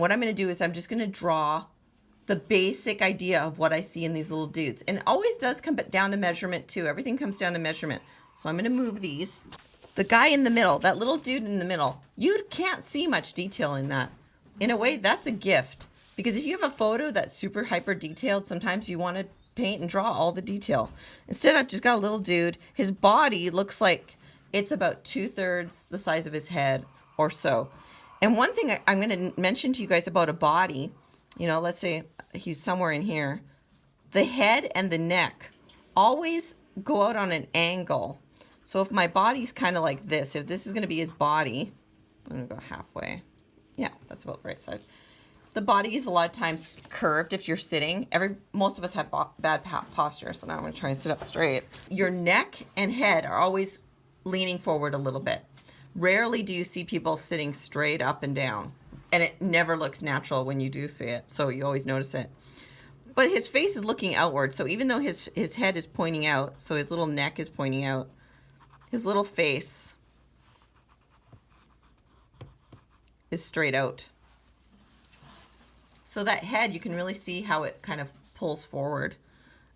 What I'm going to do is I'm just going to draw the basic idea of what I see in these little dudes. And it always does come down to measurement too. Everything comes down to measurement. So I'm going to move these. The guy in the middle, that little dude in the middle, you can't see much detail in that. In a way, that's a gift. Because if you have a photo that's super hyper detailed, sometimes you want to paint and draw all the detail. Instead, I've just got a little dude. His body looks like it's about 2/3 the size of his head or so. And one thing I'm going to mention to you guys about a body, let's say he's somewhere in here. The head and the neck always go out on an angle. So if my body's kind of like this, if this is going to be his body, I'm going to go halfway. Yeah, that's about the right size. The body is a lot of times curved if you're sitting. Most of us have bad posture, so now I'm going to try and sit up straight. Your neck and head are always leaning forward a little bit. Rarely do you see people sitting straight up and down, and it never looks natural when you do see it, so you always notice it. But his face is looking outward, so even though his head is pointing out, so his little neck is pointing out, his little face is straight out. So that head, you can really see how it kind of pulls forward.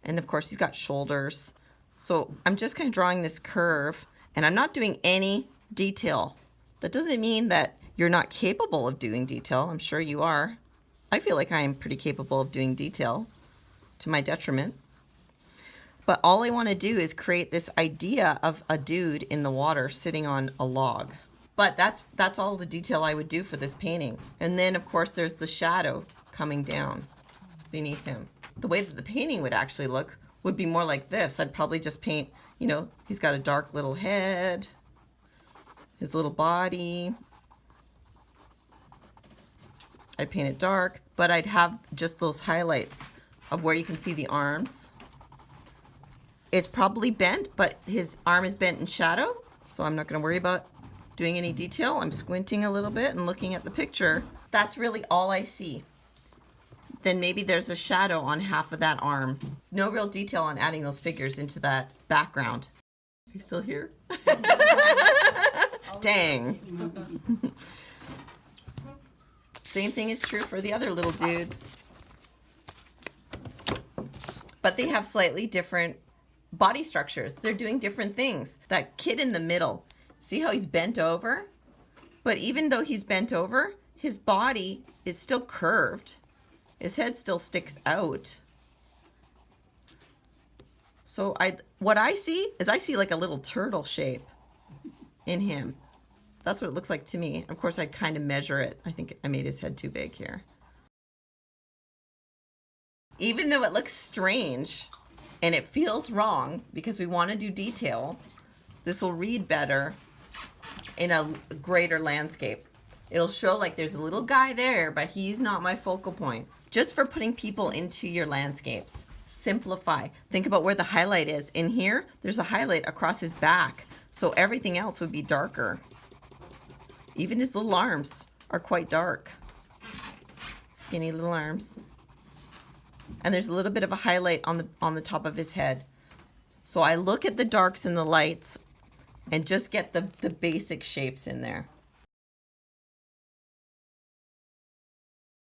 And of course, he's got shoulders. So I'm just kind of drawing this curve, and I'm not doing any detail. That doesn't mean that you're not capable of doing detail. I'm sure you are. I feel like I am pretty capable of doing detail to my detriment. But all I want to do is create this idea of a dude in the water sitting on a log. But that's all the detail I would do for this painting. And then, of course, there's the shadow coming down beneath him. The way that the painting would actually look would be more like this. I'd probably just paint, he's got a dark little head, his little body. I'd paint it dark, but I'd have just those highlights of where you can see the arms. It's probably bent, but his arm is bent in shadow, so I'm not going to worry about doing any detail. I'm squinting a little bit and looking at the picture. That's really all I see. Then maybe there's a shadow on half of that arm. No real detail on adding those figures into that background. Is he still here? Dang. Same thing is true for the other little dudes. But they have slightly different body structures. They're doing different things. That kid in the middle, see how he's bent over? But even though he's bent over, his body is still curved. His head still sticks out. So what I see is like a little turtle shape in him. That's what it looks like to me. Of course, I'd kind of measure it. I think I made his head too big here. Even though it looks strange and it feels wrong because we want to do detail, this will read better in a greater landscape. It'll show like there's a little guy there, but he's not my focal point. Just for putting people into your landscapes. Simplify. Think about where the highlight is. In here, there's a highlight across his back, so everything else would be darker. Even his little arms are quite dark. Skinny little arms. And there's a little bit of a highlight on the top of his head. So I look at the darks and the lights and just get the basic shapes in there.